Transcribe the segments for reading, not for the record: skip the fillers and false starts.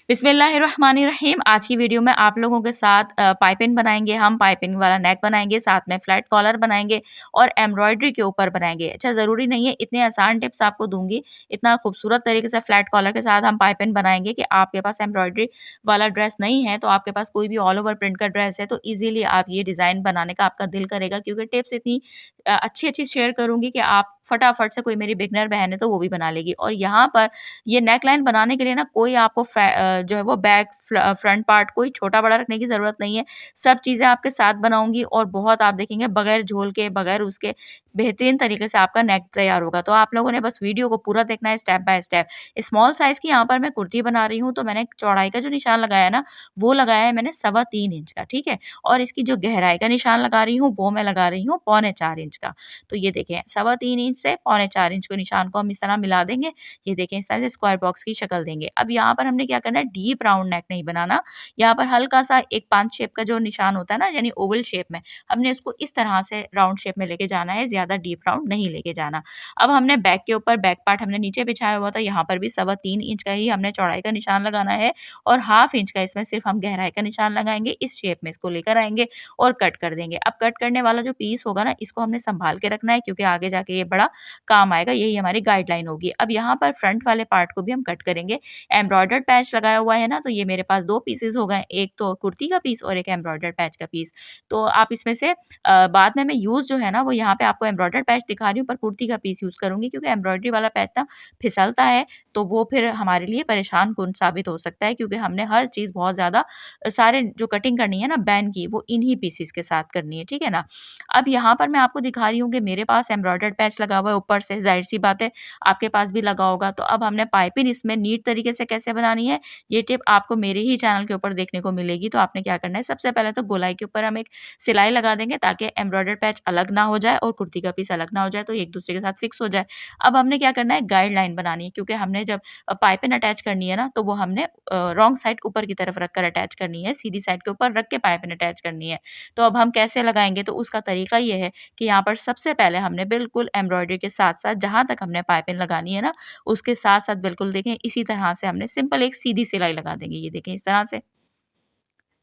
बिस्मिल्लाहिर्रहमानिर्रहीम। आज की वीडियो में आप लोगों के साथ पाइपिंग बनाएंगे। हम पाइपिंग वाला नेक बनाएंगे, साथ में फ्लैट कॉलर बनाएंगे और एम्ब्रॉयडरी के ऊपर बनाएंगे। अच्छा, ज़रूरी नहीं है इतने आसान टिप्स आपको दूंगी, इतना खूबसूरत तरीके से फ्लैट कॉलर के साथ हम पाइपिंग बनाएंगे कि आपके पास एम्ब्रॉयडरी वाला ड्रेस नहीं है तो आपके पास कोई भी ऑल ओवर प्रिंट का ड्रेस है तो ईजिली आप ये डिज़ाइन बनाने का आपका दिल करेगा, क्योंकि टिप्स इतनी अच्छी अच्छी शेयर करूंगी कि आप फटाफट से, कोई मेरी बिगनर बहन है तो वो भी बना लेगी। और यहाँ पर ये नेकलाइन बनाने के लिए ना कोई आपको जो है वो बैक फ्रंट पार्ट कोई छोटा बड़ा रखने की ज़रूरत नहीं है। सब चीज़ें आपके साथ बनाऊँगी और बहुत आप देखेंगे बगैर झोल के, बगैर उसके बेहतरीन तरीके से आपका नेक तैयार होगा। तो आप लोगों ने बस वीडियो को पूरा देखना है step by step. Small size की यहाँ पर मैं कुर्ती बना रही हूँ, तो मैंने चौड़ाई का जो निशान लगाया है ना, वो लगाया है मैंने 3.25 इंच का, ठीक है? और इसकी जो गहराई का निशान लगा रही हूँ, वो मैं लगा रही हूँ 3.25 इंच का। तो ये देखें, 3.25 इंच से 3.25 इंच के निशान को हम इस तरह मिला देंगे। ये देखें, इस तरह से स्क्वायर बॉक्स की शक्ल देंगे। अब यहाँ पर हमने क्या करना है, डीप राउंड नेक नहीं बनाना। यहाँ पर हल्का-सा एक पंच शेप का जो निशान होता है ना, यानी ओवल शेप में, हमने उसको इस तरह से राउंड शेप में लेके जाना है, ज़्यादा डीप राउंड नहीं लेके जाना। अब हमने बैक के ऊपर, बैक पार्ट हमने नीचे बिछाया हुआ था, यहाँ पर भी 3.25 इंच का ही हमने चौड़ाई का निशान लगाना है और 1/2 इंच का इसमें सिर्फ हम गहराई का निशान लगाएँगे। इस शेप में इसको लेकर आएँगे और कट कर देंगे। अब कट करने वाला जो पीस होगा ना, इसको हमने सँभाल के रखना है, क्योंकि आगे जाके ये बड़ा काम आएगा, यही हमारी गाइडलाइन होगी। अब यहाँ पर फ्रंट वाले पार्ट को भी हम कट करेंगे। एम्ब्रॉयडर्ड पैच लगाया हुआ है ना, तो ये मेरे पास 2 पीसेज़ हो गए, एक तो कुर्ती का पीस और एक एम्ब्रॉयडर्ड पैच का पीस। तो आप इसमें से बाद में मैं यूज़ जो है ना, वो यहाँ पे आपको एम्ब्रॉयडर्ड पैच दिखा रही हूँ, पर कुर्ती का पीस यूज़ करूँगी, क्योंकि एम्ब्रॉयडरी वाला पैच ना फिसलता है, तो वो फिर हमारे लिए परेशान कुन साबित हो सकता है, क्योंकि हमने हर चीज़ बहुत ज़्यादा सारे जो कटिंग करनी है ना बैन की, वो इन्हीं पीसेज़ के साथ करनी है, ठीक है ना? अब यहाँ पर मैं आपको दिखा रही हूँ कि मेरे पास एम्ब्रॉयडर्ड पैच लगा हुआ है ऊपर से, ज़ाहिर-सी बात है आपके पास भी लगा होगा। तो अब हमने पाइपिंग इसमें नीट तरीके से कैसे बनानी है, ये टिप आपको मेरे ही चैनल के ऊपर देखने को मिलेगी। तो आपने क्या करना है, सबसे पहले तो गोलाई के ऊपर हम एक सिलाई लगा देंगे, ताकि एम्ब्रॉयडर्ड पैच अलग ना हो जाए और कुर्ती का पीस अलग ना हो जाए, तो एक दूसरे के साथ फिक्स हो जाए। अब हमने क्या करना है, गाइडलाइन बनानी है, क्योंकि हमने जब पाइपिंग अटैच करनी है ना, तो वो हमने रॉन्ग साइड ऊपर की तरफ रख कर अटैच करनी है, सीधी साइड के ऊपर रख के पाइपिंग अटैच करनी है। तो अब हम कैसे लगाएँगे, तो उसका तरीका ये है कि यहाँ पर सबसे पहले हमने बिल्कुल एम्ब्रॉयडरी के साथ-साथ जहाँ तक हमने पाइपिंग लगानी है ना, उसके साथ-साथ बिल्कुल देखें इसी तरह से हमने सिंपल एक सीधी सिलाई लगा देंगे। ये देखें इस तरह से।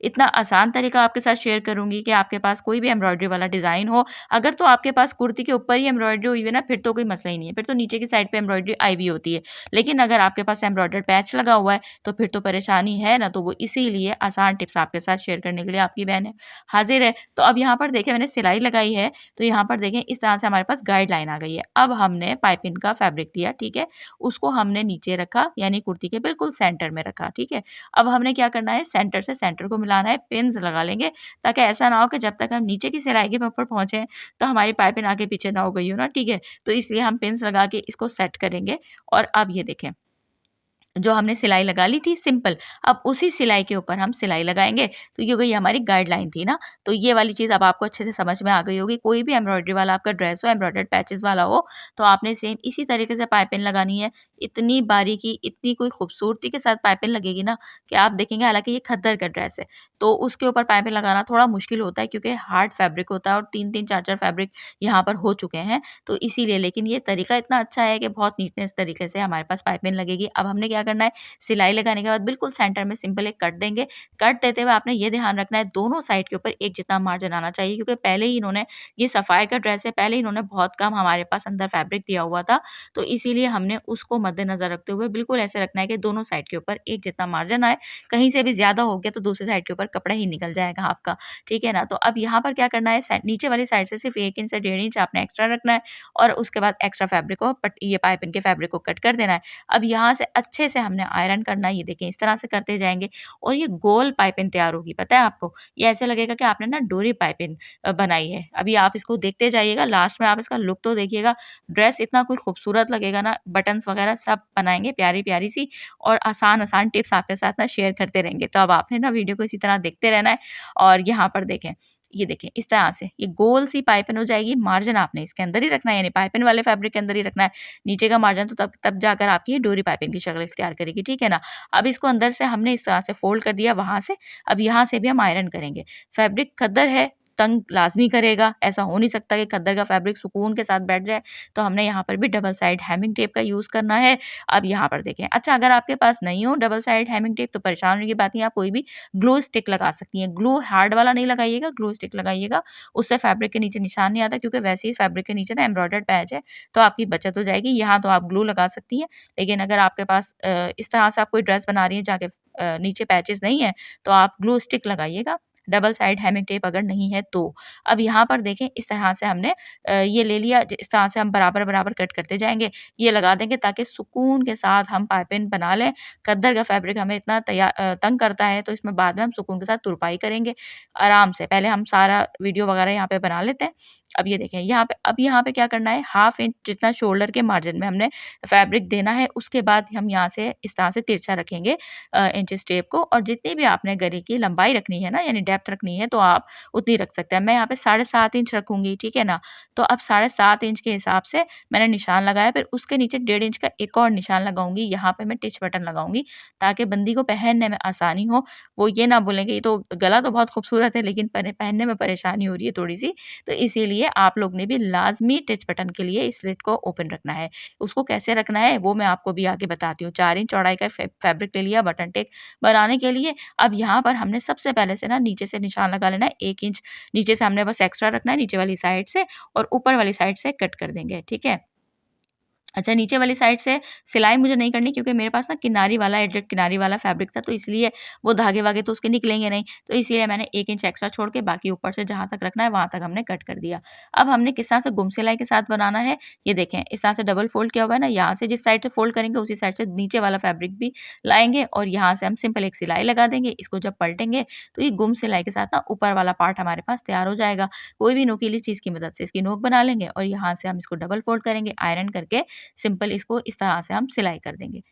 इतना आसान तरीका आपके साथ शेयर करूँगी कि आपके पास कोई भी एम्ब्रॉयडरी वाला डिज़ाइन हो, अगर तो आपके पास कुर्ती के ऊपर ही एम्ब्रॉयडरी हुई है ना, फिर तो कोई मसला ही नहीं है, फिर तो नीचे की साइड पे एम्ब्रॉयडरी आई हुई होती है। लेकिन अगर आपके पास एम्ब्रॉयडर्ड पैच लगा हुआ है, तो फिर तो परेशानी है ना, तो वो इसीलिए आसान टिप्स आपके साथ शेयर करने के लिए आपकी बहन है हाज़िर है। तो अब यहाँ पर देखें मैंने सिलाई लगाई है, तो यहाँ पर देखें इस तरह से हमारे पास गाइडलाइन आ गई है। अब हमने पाइपिंग का फैब्रिक लिया, ठीक है? उसको हमने नीचे रखा, यानी कुर्ती के बिल्कुल सेंटर में रखा, ठीक है? अब हमने क्या करना है, सेंटर से सेंटर को मिलाना है, पिन्स लगा लेंगे, ताकि ऐसा ना हो कि जब तक हम नीचे की सिलाई के ऊपर पहुँचे तो हमारी पाइपिंग आगे पीछे ना हो गई हो ना, ठीक है? तो इसलिए हम पिन्स लगा के इसको सेट करेंगे। और अब ये देखें, जो हमने सिलाई लगा ली थी सिंपल, अब उसी सिलाई के ऊपर हम सिलाई लगाएँगे। तो ये हो गई हमारी गाइडलाइन थी ना, तो ये वाली चीज़ अब आपको अच्छे से समझ में आ गई होगी। कोई भी एम्ब्रॉयडरी वाला आपका ड्रेस हो, एम्ब्रॉयडर्ड पैचेज़ वाला हो, तो आपने सेम इसी तरीके से पाइपिंग लगानी है। इतनी बारीकी, इतनी कोई खूबसूरती के साथ पाइपिंग लगेगी ना, कि आप देखेंगे, हालाँकि ये खद्दर का ड्रेस है, तो उसके ऊपर पाइपिंग लगाना थोड़ा मुश्किल होता है, क्योंकि हार्ड फैब्रिक होता है और 3-3 4-4 फैब्रिक यहाँ पर हो चुके हैं, तो इसीलिए। लेकिन ये तरीका इतना अच्छा है कि बहुत नीटनेस तरीके से हमारे पास पाइपिंग लगेगी। अब हमने क्या करना है, सिलाई लगाने के बाद बिल्कुल सेंटर में सिंपल एक कट देंगे। कट देते हुए आपने ये ध्यान रखना है, दोनों साइड के ऊपर एक जितना मार्जिन आना चाहिए, क्योंकि पहले ही इन्होंने, ये सफ़ायर का ड्रेस है, पहले ही इन्होंने बहुत कम हमारे पास अंदर फैब्रिक दिया हुआ था, तो इसीलिए हमने उसको मद्देनज़र रखते हुए बिल्कुल ऐसे रखना है कि दोनों साइड के ऊपर एक जितना मार्जिन आए। कहीं से भी ज़्यादा हो गया तो दूसरी साइड के ऊपर कपड़ा ही निकल जाएगा आपका, ठीक है ना? तो अब यहाँ पर क्या करना है, नीचे वाली साइड से सिर्फ 1 इंच से 1.5 इंच आपने एक्स्ट्रा रखना है और उसके बाद एक्स्ट्रा फैब्रिक को ये पाइपिंग के फैब्रिक को कट कर देना है। अब यहाँ से अच्छे से हमने आयरन करना है, ये देखें इस तरह से करते जाएँगे और ये गोल पाइपिंग तैयार होगी, पता है आपको? ये ऐसे लगेगा कि आपने ना डोरी पाइपिंग बनाई है। अभी आप इसको देखते जाइएगा, लास्ट में आप इसका लुक तो देखिएगा, ड्रेस इतना कोई खूबसूरत लगेगा ना, बटन्स वगैरह सब बनाएँगे प्यारी-प्यारी सी, और आसान-आसान टिप्स आपके साथ ना शेयर करते रहेंगे। तो अब आपने ना वीडियो को इसी तरह देखते रहना है और यहाँ पर देखें, ये देखें इस तरह से ये गोल सी पाइपिंग हो जाएगी। मार्जिन आपने इसके अंदर ही रखना है, यानी पाइपिंग वाले फैब्रिक के अंदर ही रखना है। नीचे का मार्जिन तो तब तब जाकर आपकी ये डोरी पाइपिंग की शक्ल इख्तियार करेगी, ठीक है ना? अब इसको अंदर से हमने इस तरह से फ़ोल्ड कर दिया वहाँ से, अब यहाँ से भी हम आयरन करेंगे। फैब्रिक खद्दर है, तंग लाज़मी करेगा। ऐसा हो नहीं सकता कि खद्दर का फैब्रिक सुकून के साथ बैठ जाए, तो हमने यहाँ पर भी डबल साइड हेमिंग टेप का यूज़ करना है। अब यहाँ पर देखें, अच्छा अगर आपके पास नहीं हो डबल साइड हेमिंग टेप तो परेशान होने की बात नहीं है, आप कोई भी ग्लू स्टिक लगा सकती हैं। ग्लू हार्ड वाला नहीं लगाइएगा, ग्लू स्टिक लगाइएगा, उससे फैब्रिक के नीचे निशान नहीं आता क्योंकि वैसे ही फैब्रिक के नीचे ना एम्ब्रॉयडर्ड पैच है, तो आपकी बचत हो जाएगी। यहाँ तो आप ग्लू लगा सकती हैं, लेकिन अगर आपके पास इस तरह से आप कोई ड्रेस बना रही हैं जहाँ के नीचे पैचेज़ नहीं है, तो आप ग्लू स्टिक लगाइएगा, डबल साइड हेमिंग टेप अगर नहीं है तो। अब यहाँ पर देखें इस तरह से हमने ये ले लिया, इस तरह से हम बराबर-बराबर कट करते जाएँगे, ये लगा देंगे ताकि सुकून के साथ हम पाइपिंग बना लें। खद्दर का फैब्रिक हमें इतना तंग करता है, तो इसमें बाद में हम सुकून के साथ तुरपाई करेंगे आराम से। पहले हम सारा वीडियो वगैरह यहाँ पे बना लेते हैं। अब ये देखें यहाँ पे क्या करना है, हाफ इंच जितना शोल्डर के मार्जिन में हमने फैब्रिक देना है, उसके बाद हम यहाँ से इस तरह से तिरछा रखेंगे इंचेस टेप को, और जितनी भी आपने गले की लंबाई रखनी है ना, यानी डेप्थ रखनी है, तो आप उतनी रख सकते हैं। मैं यहाँ पे 7.5 इंच रखूँगी, ठीक है ना? तो अब 7.5 इंच के हिसाब से मैंने निशान लगाया, फिर उसके नीचे 1.5 इंच का एक और निशान लगाऊँगी। यहाँ पे मैं टिच बटन लगाऊँगी ताकि बंदी को पहनने में आसानी हो। वो ये ना बोलें कि ये तो गला तो बहुत खूबसूरत है लेकिन पहनने में परेशानी हो रही है थोड़ी-सी। तो इसीलिए आप लोग ने भी लाज़मी टिच बटन के लिए इस स्लिट को ओपन रखना है। उसको कैसे रखना है वो मैं आपको भी आगे बताती हूँ। 4 इंच चौड़ाई का फैब्रिक ले लिया बटन टेक बनाने के लिए। अब यहाँ पर हमने सबसे पहले से ना नीचे से निशान लगा लेना है 1 इंच, नीचे से हमने बस एक्स्ट्रा रखना है नीचे वाली साइड से, और ऊपर वाली साइड से कट कर देंगे, ठीक है? अच्छा, नीचे वाली साइड से सिलाई मुझे नहीं करनी क्योंकि मेरे पास ना किनारी वाला एडजस्ट किनारी वाला फैब्रिक था, तो इसलिए वो धागे-वागे तो उसके निकलेंगे नहीं, तो इसीलिए मैंने 1 इंच एक्स्ट्रा छोड़ के बाकी ऊपर से जहाँ तक रखना है वहाँ तक हमने कट कर दिया। अब हमने किस तरह से गुम सिलाई के साथ बनाना है, ये देखें इस तरह से डबल फ़ोल्ड किया हुआ है ना, यहाँ से जिस साइड से फ़ोल्ड करेंगे उसी साइड से नीचे वाला फैब्रिक भी लाएँगे और यहाँ से हम सिंपल एक सिलाई लगा देंगे। इसको जब पलटेंगे तो ये गुम सिलाई के साथ ना ऊपर वाला पार्ट हमारे पास तैयार हो जाएगा। कोई भी नुकीली चीज़ की मदद से इसकी नोक बना लेंगे और यहाँ से हम इसको डबल फ़ोल्ड करेंगे, आयरन करके सिंपल इसको इस तरह से हम सिलाई कर देंगे।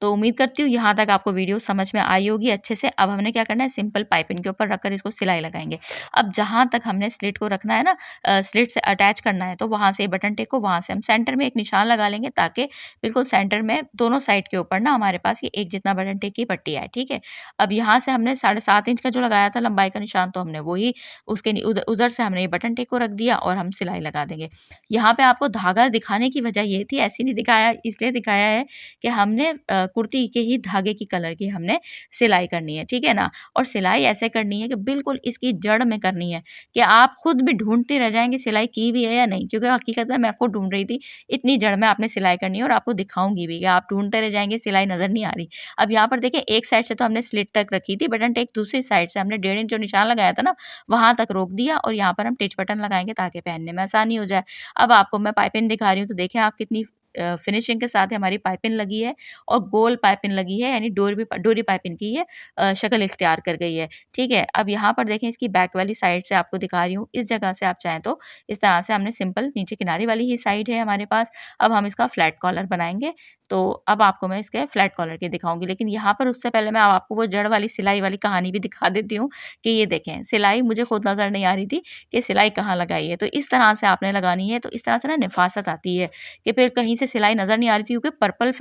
तो उम्मीद करती हूँ यहाँ तक आपको वीडियो समझ में आई होगी अच्छे से। अब हमने क्या करना है, सिंपल पाइपिंग के ऊपर रखकर इसको सिलाई लगाएँगे। अब जहाँ तक हमने स्लिट को रखना है ना, स्लिट से अटैच करना है, तो वहाँ से बटन टेक को वहाँ से हम सेंटर में एक निशान लगा लेंगे ताकि बिल्कुल सेंटर में दोनों साइड के ऊपर ना हमारे पास ये एक जितना बटन टेक की पट्टी आए, ठीक है? अब यहाँ से हमने 7.5 इंच का जो लगाया था लंबाई का निशान, तो हमने वही उसके उधर से हमने ये बटन टेक को रख दिया और हम सिलाई लगा देंगे। यहाँ पे आपको धागा दिखाने की वजह ये थी, ऐसे नहीं दिखाया, इसलिए दिखाया है कि हमने कुर्ती के ही धागे की कलर की हमने सिलाई करनी है, ठीक है ना? और सिलाई ऐसे करनी है कि बिल्कुल इसकी जड़ में करनी है, कि आप खुद भी ढूँढते रह जाएँगे सिलाई की भी है या नहीं, क्योंकि हकीकत में मैं खुद ढूँढ रही थी, इतनी जड़ में आपने सिलाई करनी है और आपको दिखाऊँगी भी कि आप ढूँढते रह जाएँगे, सिलाई नज़र नहीं आ रही। अब यहाँ पर देखिए एक साइड से तो हमने स्लिट तक रखी थी बटन टेक, दूसरी साइड से हमने 1.5 इंच जो निशान लगाया था ना, वहाँ तक रोक दिया और यहाँ पर हम टिच बटन लगाएँगे ताकि पहनने में आसानी हो जाए। अब आपको मैं पाइपिंग दिखा रही हूँ, तो देखें आप कितनी फिनिशिंग के साथ हमारी पाइपिंग लगी है और गोल पाइपिंग लगी है, यानी डोरी पाइपिंग की ये शक्ल इख्तियार कर गई है, ठीक है? अब यहाँ पर देखें इसकी बैक वाली साइड से आपको दिखा रही हूँ, इस जगह से आप चाहें तो इस तरह से हमने सिंपल नीचे किनारे वाली ही साइड है हमारे पास। अब हम इसका फ्लैट कॉलर बनाएँगे, तो अब आपको मैं इसके फ्लैट कॉलर के दिखाऊँगी, लेकिन यहाँ पर उससे पहले मैं अब आपको वो जड़ वाली सिलाई वाली कहानी भी दिखा देती हूँ कि ये देखें, सिलाई मुझे खुद नज़र नहीं आ रही थी कि सिलाई कहाँ लगाई है, तो इस तरह से आपने लगानी है, तो इस तरह से ना नफ़ासत आती है कि फिर कहीं से सिलाई नज़र नहीं आ रही थी क्योंकि पर्पल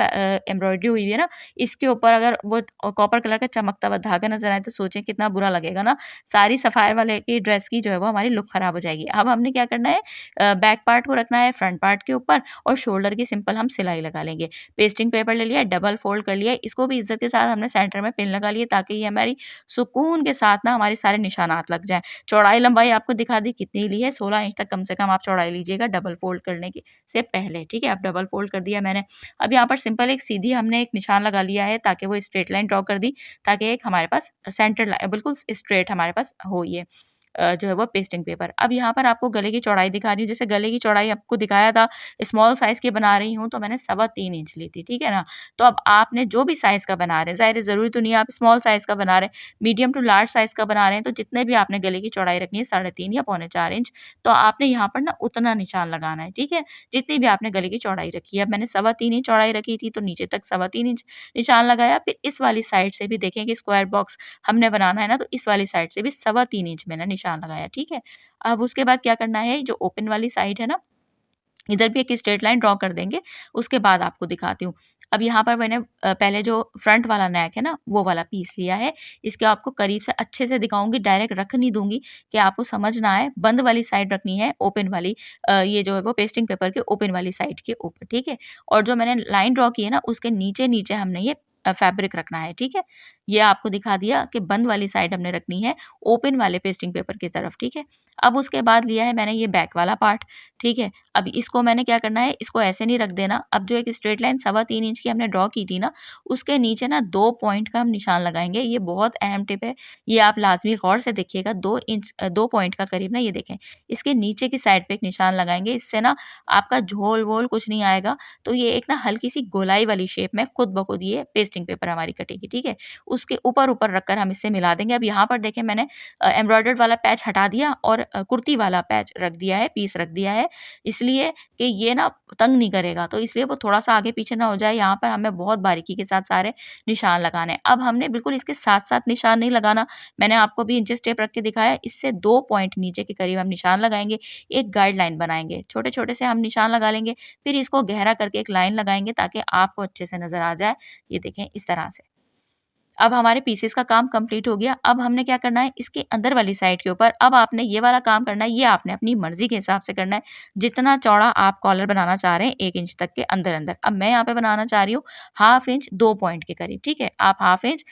एम्ब्रॉयडरी हुई हुई है ना, इसके ऊपर अगर वो कॉपर कलर का चमकता हुआ धागा नज़र आए तो सोचें कितना बुरा लगेगा ना, सारी सफ़ायर वाले की ड्रेस की जो है वो हमारी लुक ख़राब हो जाएगी। अब हमने क्या करना है, बैक पार्ट को रखना है फ्रंट पार्ट के ऊपर और शोल्डर की सिंपल हम सिलाई लगा लेंगे। पेस्टिंग पेपर ले लिया, डबल फ़ोल्ड कर लिया, इसको भी इज़्ज़त के साथ हमने सेंटर में पिन लगा लिए ताकि ये हमारी सुकून के साथ ना हमारे सारे निशानात लग जाएँ। चौड़ाई लंबाई आपको दिखा दी कितनी ली है, 16 इंच तक कम से कम आप चौड़ाई लीजिएगा डबल फ़ोल्ड करने की से पहले, ठीक है? अब डबल फ़ोल्ड कर दिया मैंने। अब यहाँ पर सिंपल एक सीधी हमने एक निशान लगा लिया है ताकि वो स्ट्रेट लाइन ड्रॉ कर दी, ताकि एक हमारे पास सेंटर बिल्कुल स्ट्रेट हमारे पास हो ये जो है वो पेस्टिंग पेपर। अब यहाँ पर आपको गले की चौड़ाई दिखा रही हूँ, जैसे गले की चौड़ाई आपको दिखाया था, स्मॉल साइज़ की बना रही हूँ, तो मैंने 3.25 इंच ली थी, ठीक है ना? तो अब आपने जो भी साइज़ का बना रहे हैं, ज़ाहिर है ज़रूरी तो नहीं है आप स्मॉल साइज़ का बना रहे हैं, मीडियम टू लार्ज साइज़ का बना रहे हैं, तो जितने भी आपने गले की चौड़ाई रखनी है 3.5 या पौने 4 इंच, तो आपने यहाँ पर ना उतना निशान लगाना है, ठीक है? जितनी भी आपने गले की चौड़ाई रखी है। अब मैंने 3.25 इंच चौड़ाई रखी थी, तो नीचे तक 3.25 इंच निशान लगाया। फिर इस वाली साइड से भी देखें कि स्क्वायर बॉक्स हमने बनाना है ना, तो इस वाली साइड से भी 3.25 इंच मैंने निशान लगाया, ठीक है? अब उसके बाद क्या करना है, जो ओपन वाली साइड है ना, इधर भी एक स्ट्रेट लाइन ड्रॉ कर देंगे, उसके बाद आपको दिखाती हूँ। अब यहाँ पर मैंने पहले जो फ्रंट वाला नेक है ना, वो वाला पीस लिया है। इसके आपको करीब से अच्छे से दिखाऊँगी, डायरेक्ट रख नहीं दूँगी कि आपको समझ ना आए। बंद वाली साइड रखनी है, ओपन वाली ये जो है वो पेस्टिंग पेपर के ओपन वाली साइड के ऊपर, ठीक है? और जो मैंने लाइन ड्रॉ की है ना, उसके नीचे-नीचे हमने ये फैब्रिक रखना है, ठीक है? ये आपको दिखा दिया कि बंद वाली साइड हमने रखनी है, ओपन वाले पेस्टिंग पेपर की तरफ, ठीक है? अब उसके बाद लिया है मैंने ये बैक वाला पार्ट, ठीक है? अब इसको मैंने क्या करना है, इसको ऐसे नहीं रख देना। अब जो एक स्ट्रेट लाइन 3.25 इंच की हमने ड्रॉ की थी ना, उसके नीचे ना 2 पॉइंट का हम निशान लगाएँगे। ये बहुत अहम टिप है, ये आप लाज़मी गौर से देखिएगा। 2 पॉइंट का करीब ना ये देखें, इसके नीचे की साइड पे एक निशान लगाएँगे। इससे ना आपका झोल-वोल कुछ नहीं आएगा। तो ये एक ना हल्की-सी गोलाई वाली शेप में खुद ब खुद ये पेस्टिंग पेपर हमारी कटेगी, ठीक है? उसके ऊपर-ऊपर रखकर हम इससे मिला देंगे। अब यहाँ पर देखें मैंने एम्ब्रॉयडर्ड वाला पैच हटा दिया और कुर्ती वाला पैच रख दिया है, पीस रख दिया है। इसलिए कि ये ना तंग नहीं करेगा, तो इसलिए वो थोड़ा-सा आगे-पीछे ना हो जाए। यहाँ पर हमें बहुत बारीकी के साथ सारे निशान लगाने हैं। अब हमने बिल्कुल इसके साथ-साथ निशान नहीं लगाना, मैंने आपको अभी इंचेस टेप रख के दिखाया है। इससे 2 पॉइंट नीचे के करीब हम निशान लगाएँगे, एक गाइडलाइन बनाएँगे। छोटे-छोटे से हम निशान लगा लेंगे, फिर इसको गहरा करके एक लाइन लगाएँगे ताकि आपको अच्छे से नज़र आ जाए। ये देखें इस तरह से। अब हमारे पीसेस का काम कंप्लीट हो गया। अब हमने क्या करना है, इसके अंदर वाली साइड के ऊपर अब आपने ये वाला काम करना है, ये आपने अपनी मर्ज़ी के हिसाब से करना है। जितना चौड़ा आप कॉलर बनाना चाह रहे हैं 1 इंच तक के अंदर-अंदर। अब मैं यहाँ पे बनाना चाह रही हूँ हाफ इंच 2 पॉइंट के करीब, ठीक है? आप half inch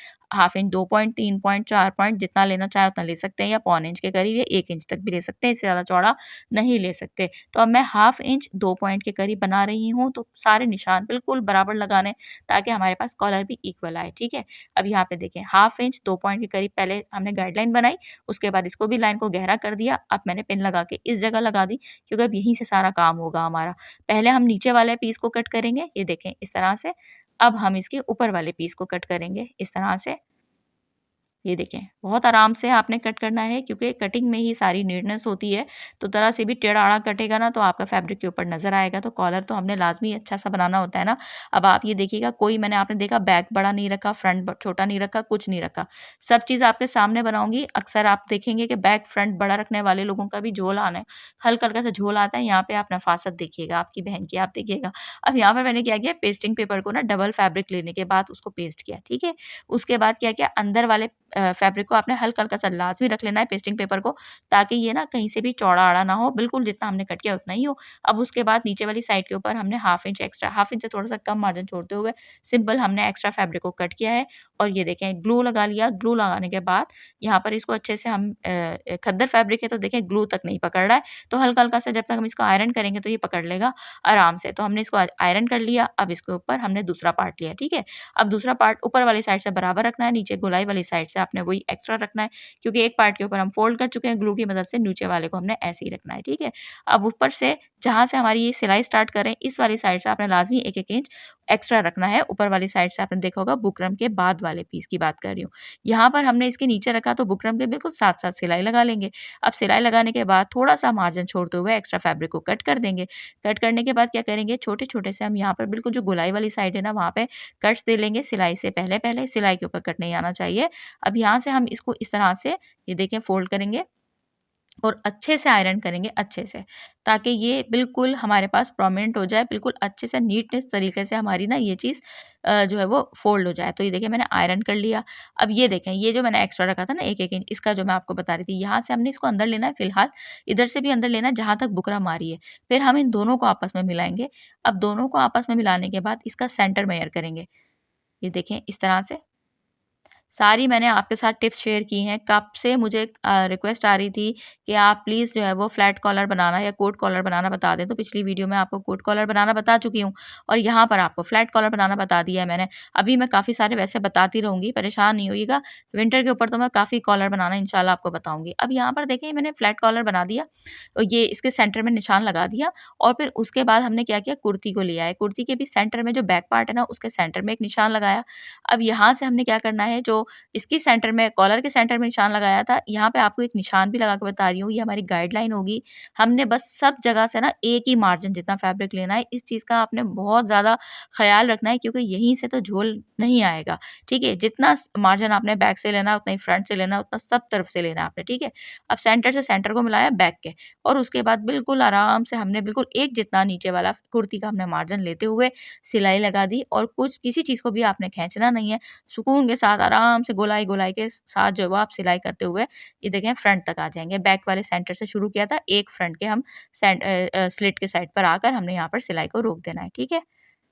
2 point, 3 point, 4 point जितना लेना चाहें उतना ले सकते हैं या पौने इंच के करीब या 1 इंच तक भी ले सकते हैं, इससे ज़्यादा चौड़ा नहीं ले सकते। तो अब मैं हाफ इंच 2 पॉइंट के करीब बना रही हूँ, तो सारे निशान बिल्कुल बराबर लगाने हैं ताकि हमारे पास कॉलर भी इक्वल आए, ठीक है? अब यहाँ पे देखें हाफ इंच 2 पॉइंट के करीब पहले हमने गाइडलाइन बनाई, उसके बाद इसको भी लाइन को गहरा कर दिया। अब मैंने पिन लगा के इस जगह लगा दी क्योंकि अब यहीं से सारा काम होगा हमारा। पहले हम नीचे वाले पीस को कट करेंगे, ये देखें इस तरह से। अब हम इसके ऊपर वाले पीस को कट करेंगे इस तरह से। ये देखें, बहुत आराम से आपने कट करना है क्योंकि कटिंग में ही सारी नीटनेस होती है, तो ज़रा से भी टेढ़ा-आड़ा कटेगा ना तो आपका फैब्रिक के ऊपर नज़र आएगा, तो कॉलर तो हमने लाज़मी अच्छा-सा बनाना होता है ना। अब आप ये देखिएगा कोई मैंने आपने देखा बैक बड़ा नहीं रखा, फ्रंट ब छोटा नहीं रखा, कुछ नहीं रखा। सब चीज़ आपके सामने बनाऊँगी, अक्सर आप देखेंगे कि बैक फ्रंट बड़ा रखने वाले लोगों का भी झोल आना है, हल्का-हल्का सा झोल आता है, यहाँ पे आप नफ़ासत देखिएगा, आपकी बहन की आप देखिएगा। अब यहाँ पर मैंने क्या किया पेस्टिंग पेपर को ना डबल फैब्रिक लेने के बाद उसको पेस्ट किया, ठीक है? उसके बाद क्या किया अंदर वाले फैब्रिक को आपने हल्का-हल्का सा लाज़मी रख लेना है पेस्टिंग पेपर को, ताकि ये ना कहीं से भी चौड़ा-आड़ा ना हो, बिल्कुल जितना हमने कट किया उतना ही हो। अब उसके बाद नीचे वाली साइड के ऊपर हमने हाफ इंच से थोड़ा-सा कम मार्जिन छोड़ते हुए सिंपल हमने एक्स्ट्रा फैब्रिक को कट किया है और ये देखें ग्लू लगा लिया। ग्लू लगाने के बाद यहाँ पर इसको अच्छे से हम खद्दर फैब्रिक है तो देखें ग्लू तक नहीं पकड़ रहा है, तो हल्का-हल्का सा जब तक हम इसको आयरन करेंगे तो ये पकड़ लेगा आराम से। तो हमने इसको आयरन कर लिया, अब इसके ऊपर हमने दूसरा पार्ट लिया, ठीक है? अब दूसरा पार्ट ऊपर वाली साइड से बराबर रखना है, नीचे गोलाई वाली साइड से आपने वही एक्स्ट्रा रखना है, क्योंकि एक पार्ट के ऊपर हम फ़ोल्ड कर चुके हैं ग्लू की मदद से, नीचे वाले को हमने ऐसे ही रखना है, ठीक है? अब ऊपर से जहाँ से हमारी ये सिलाई स्टार्ट कर रहे हैं, इस वाली साइड से आपने लाज़मी 1-1 इंच एक्स्ट्रा रखना है। ऊपर वाली साइड से आपने देखा होगा बुकरम के बाद वाले पीस की बात कर रही हूँ। यहाँ पर हमने इसके नीचे रखा तो बुकरम के बिल्कुल साथ-साथ सिलाई लगा लेंगे। अब सिलाई लगाने के बाद थोड़ा-सा मार्जिन छोड़ते हुए एक्स्ट्रा फैब्रिक को कट कर देंगे। कट करने के बाद क्या करेंगे छोटे-छोटे से हम यहाँ पर बिल्कुल जो गोलाई वाली साइड है ना, वहाँ पे कट्स दे लेंगे सिलाई से पहले-पहले, सिलाई के ऊपर कट नहीं आना चाहिए। अब यहाँ से हम इसको इस तरह से ये देखें फ़ोल्ड करेंगे और अच्छे से आयरन करेंगे अच्छे से, ताकि ये बिल्कुल हमारे पास प्रोमिनेंट हो जाए, बिल्कुल अच्छे से नीटनेस तरीके से हमारी ना ये चीज़ जो है वो फ़ोल्ड हो जाए। तो ये देखिए मैंने आयरन कर लिया। अब ये देखें ये जो मैंने एक्स्ट्रा रखा था ना 1-1 इंच इसका जो मैं आपको बता रही थी, यहाँ से हमने इसको अंदर लेना है फ़िलहाल, इधर से भी अंदर लेना है जहाँ तक बुकरम आ रही है। फिर हम इन दोनों को आपस में मिलाएँगे। अब दोनों को आपस में मिलाने के बाद इसका सेंटर मेज़र करेंगे। ये देखें इस तरह से सारी मैंने आपके साथ टिप्स शेयर की हैं। कब से मुझे रिक्वेस्ट आ रही थी कि आप प्लीज़ जो है वो फ्लैट कॉलर बनाना या कोट कॉलर बनाना बता दें। तो पिछली वीडियो में आपको कोट कॉलर बनाना बता चुकी हूँ और यहाँ पर आपको फ्लैट कॉलर बनाना बता दिया है मैंने। अभी मैं काफ़ी सारे वैसे बताती रहूँगी, परेशान नहीं होइएगा। विंटर के ऊपर तो मैं काफ़ी कॉलर बनाना इंशाल्लाह आपको बताऊँगी। अब यहाँ पर देखिए मैंने फ्लैट कॉलर बना दिया। ये इसके सेंटर में निशान लगा दिया और फिर उसके बाद हमने क्या किया कुर्ती को लिया है। कुर्ती के भी सेंटर में जो बैक पार्ट है ना उसके सेंटर में एक निशान लगाया। अब यहाँ से हमने क्या करना है जो तो इसकी सेंटर में कॉलर के सेंटर में निशान लगाया था, यहाँ पे आपको एक निशान भी लगा के बता रही हूँ, ये हमारी गाइडलाइन होगी। हमने बस सब जगह से ना एक ही मार्जिन जितना फैब्रिक लेना है, इस चीज़ का आपने बहुत ज़्यादा ख़्याल रखना है क्योंकि यहीं से तो झोल नहीं आएगा, ठीक है? जितना स मार्जिन आपने बैक से लेना है, उतना ही फ्रंट से लेना है, उतना सब तरफ से लेना है आपने, ठीक है? अब सेंटर से सेंटर को मिलाया बैक के और उसके बाद बिल्कुल आराम से हमने बिल्कुल एक जितना नीचे वाला कुर्ती का हमने मार्जिन लेते हुए सिलाई लगा दी और कुछ किसी चीज़ को भी आपने खींचना नहीं है। सुकून के साथ आराम से गोलाई-गोलाई के साथ जो है वो आप सिलाई करते हुए ये देखें फ्रंट तक आ जाएँगे। बैक वाले सेंटर से शुरू किया था, एक फ्रंट के हम स्लिट के साइड पर आकर हमने यहाँ पर सिलाई को रोक देना है, ठीक है?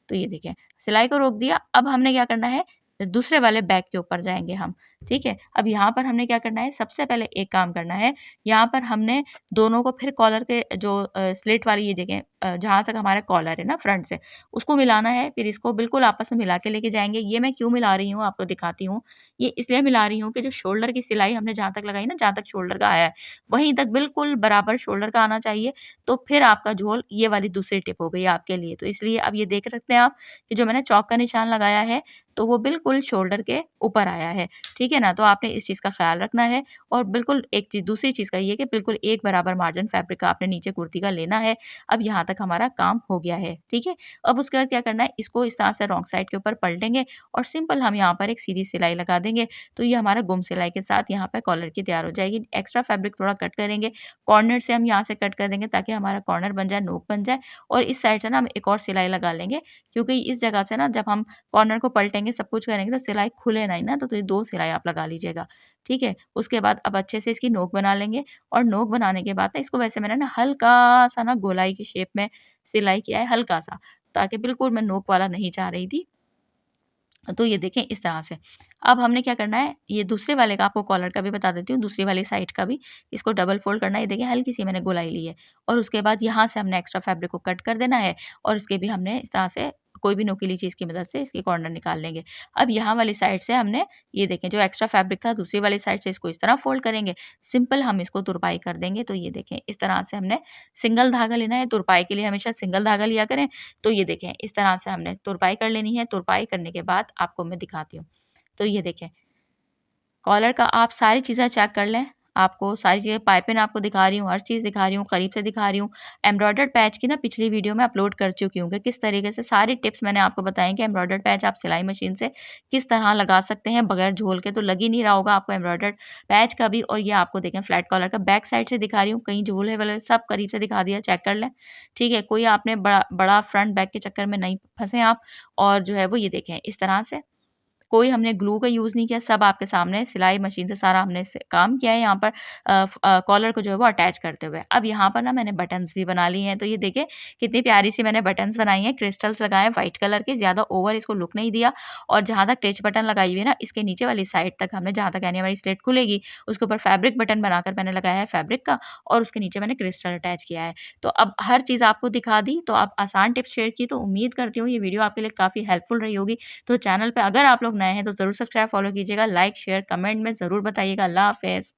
तो ये देखिए, सिलाई को रोक दिया, अब हमने क्या करना है, दूसरे वाले बैक के ऊपर जाएँगे हम, ठीक है? अब यहाँ पर हमने क्या करना है, सबसे पहले एक काम करना है, यहाँ पर हमने दोनों को फिर कॉलर के जो स्लिट वाली ये जगह जहाँ तक हमारा कॉलर है ना फ्रंट से, उसको मिलाना है, फिर इसको बिल्कुल आपस में मिला के लेके जाएँगे। ये मैं क्यों मिला रही हूँ, आपको दिखाती हूँ। ये इसलिए मिला रही हूँ कि जो शोल्डर की सिलाई हमने जहाँ तक लगाई ना, जहाँ तक शोल्डर का आया है, वहीं तक बिल्कुल बराबर शोल्डर का आना चाहिए, तो फिर आपका झोल ये वाली दूसरी टिप हो गई आपके लिए। तो इसलिए अब ये देख सकते हैं आप कि जो मैंने चौक का निशान लगाया है, तो वो बिल्कुल शोल्डर के ऊपर आया है, ठीक है ना? तो आपने इस चीज़ का ख़्याल रखना है और बिल्कुल एक चीज़ दूसरी चीज़ का ये कि बिल्कुल एक बराबर मार्जिन फैब्रिक का आपने नीचे कुर्ती का लेना है। अब यहाँ तक हमारा काम हो गया है, ठीक है? अब उसके बाद क्या करना है, इसको इस तरह से रॉन्ग साइड के ऊपर पलटेंगे और सिंपल हम यहाँ पर एक सीधी सिलाई लगा देंगे, तो ये हमारा गुम सिलाई के साथ यहाँ पे कॉलर की तैयार हो जाएगी। एक्स्ट्रा फैब्रिक थोड़ा कट करेंगे, कॉर्नर से हम यहाँ से कट कर देंगे ताकि हमारा कॉर्नर बन जाए, नोक बन जाए और इस साइड से ना हम एक और सिलाई लगा लेंगे क्योंकि इस जगह से ना जब हम कॉर्नर को पलटेंगे, सब कुछ करेंगे तो सिलाई खुले नहीं ना, तो ये 2 सिलाई आप लगा लीजिएगा, ठीक है? उसके बाद अब अच्छे से इसकी नोक बना लेंगे और नोक बनाने के बाद ना इसको वैसे मैंने ना हल्का-सा ना गोलाई की शेप में सिलाई किया है, हल्का-सा, ताकि बिल्कुल मैं नोक वाला नहीं चाह रही थी। तो ये देखें इस तरह से। अब हमने क्या करना है, ये दूसरे वाले का आपको कॉलर का भी बता देती हूँ, दूसरी वाली साइड का भी, इसको डबल फ़ोल्ड करना है। ये देखिए हल्की-सी मैंने गोलाई ली है और उसके बाद यहाँ से हमने एक्स्ट्रा फैब्रिक को कट कर देना है और इसके भी हमने इस तरह से कोई भी नुकीली चीज़ की मदद से इसके कॉर्नर निकाल लेंगे। अब यहाँ वाली साइड से हमने ये देखें जो एक्स्ट्रा फैब्रिक था दूसरी वाली साइड से इसको इस तरह फ़ोल्ड करेंगे। सिंपल हम इसको तुरपाई कर देंगे। तो ये देखें इस तरह से हमने सिंगल धागा लेना है, तुरपाई के लिए हमेशा सिंगल धागा लिया करें। तो ये देखें इस तरह से हमने तुरपाई कर लेनी है। तुरपाई करने के बाद आपको मैं दिखाती हूँ। तो ये देखें कॉलर का आप सारी चीज़ें चेक कर लें। आपको सारी चीज़ें पाइपिंग आपको दिखा रही हूँ, हर चीज़ दिखा रही हूँ, करीब से दिखा रही हूँ। एम्ब्रॉयडर्ड पैच की ना पिछली वीडियो में अपलोड कर चुकी हूँ कि किस तरीके से सारी टिप्स मैंने आपको बताई कि एम्ब्रॉयडर्ड पैच आप सिलाई मशीन से किस तरह लगा सकते हैं बगैर झोल के, तो लग ही नहीं रहा होगा आपको एम्ब्रॉयडर्ड पैच का भी। और ये आपको देखें फ्लैट कॉलर का बैक साइड से दिखा रही हूँ, कहीं झोल है वाले सब करीब से दिखा दिया, चेक कर लें। ठीक है, कोई आपने बड़ा बड़ा फ्रंट बैक के चक्कर में नहीं फँसे आप। और जो है वो ये देखें इस तरह से कोई हमने ग्लू का यूज़ नहीं किया, सब आपके सामने सिलाई मशीन से सारा हमने स काम किया है यहाँ पर कॉलर को जो है वो अटैच करते हुए। अब यहाँ पर ना मैंने बटन्स भी बना लिए हैं, तो ये देखिए कितनी प्यारी-सी मैंने बटन्स बनाई हैं, क्रिस्टल्स लगाए हैं व्हाइट कलर के, ज़्यादा ओवर इसको लुक नहीं दिया। और जहाँ तक टच बटन लगाई हुई है ना, इसके नीचे वाली साइड तक हमने जहाँ तक यानी हमारी स्लिट खुलेगी, उसके ऊपर फैब्रिक बटन बनाकर मैंने लगाया है फैब्रिक का और उसके नीचे मैंने क्रिस्टल अटैच किया है। तो अब हर चीज़ आपको दिखा दी, तो आप आसान टिप्स शेयर की, तो उम्मीद करती हूँ ये वीडियो आपके लिए काफ़ी हेल्पफुल रही होगी। तो चैनल पे अगर आप लोग नए हैं तो ज़रूर सब्सक्राइब, फॉलो कीजिएगा, लाइक, शेयर, कमेंट में ज़रूर बताइएगा। अल्लाह हाफ़िज़।